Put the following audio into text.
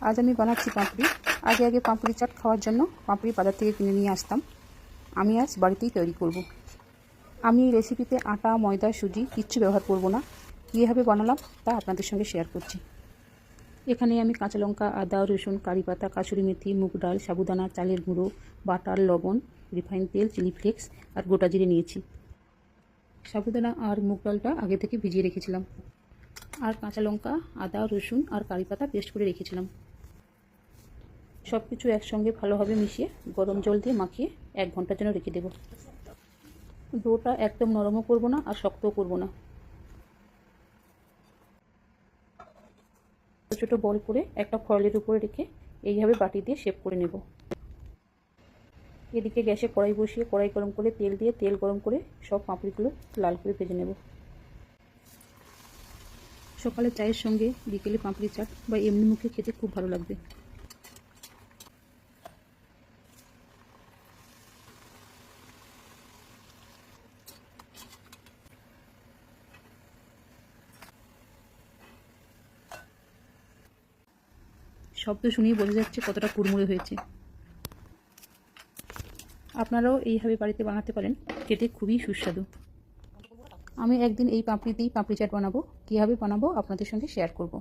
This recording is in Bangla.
আজ আমি বানাচ্ছি পাঁপড়ি। আগে পাঁপড়ি চাট খাওয়ার জন্য পাঁপড়ি বাজার থেকে কিনে নিয়ে আসতাম। আমি আজ বাড়িতেই তৈরি করব। আমি এই রেসিপিতে আটা, ময়দা, সুজি কিচ্ছু ব্যবহার করব না। কীভাবে বানালাম তা আপনাদের সঙ্গে শেয়ার করছি। এখানে আমি কাঁচা লঙ্কা, আদা, রসুন, কারি পাতা, কাসুরি মেথি, মুগ ডাল, সাবুদানা, চালের গুঁড়ো, বাটার, লবণ, রিফাইন তেল, চিলি ফ্লেক্স আর গোটা জিরে নিয়েছি। সাবুদানা আর মুগ ডালটা আগে থেকে ভিজিয়ে রেখেছিলাম। আর কাঁচা লঙ্কা, আদা, রসুন আর কারি পাতা পেস্ট করে রেখেছিলাম। সব কিছু একসঙ্গে ভালোভাবে মিশিয়ে গরম জল দিয়ে মাখিয়ে 1 ঘন্টার জন্য রেখে দেব। ডোটা একদম নরমও করব না আর শক্তও করব না। ছোটো ছোটো বল করে একটা ফয়েলের উপরে রেখে এইভাবে বাটি দিয়ে শেপ করে নেব। এদিকে গ্যাসে কড়াই বসিয়ে কড়াই গরম করে তেল দিয়ে তেল গরম করে সব পাঁপড়িগুলো লাল করে ভেজে নেব। সকালে চায়ের সঙ্গে বিকেলে পাঁপড়ি চাট বা এমনি মুখে খেতে খুব ভালো লাগবে। শব্দ শুনেই বোঝা যাচ্ছে কতটা কুড়মুড়ে হয়েছে। আপনারাও এইভাবে বাড়িতে বানাতে পারেন, খেতে খুবই সুস্বাদু। আমি একদিন এই পাঁপড়ি দিয়েই পাঁপড়ি চাট বানাবো। কীভাবে বানাবো আপনাদের সঙ্গে শেয়ার করব।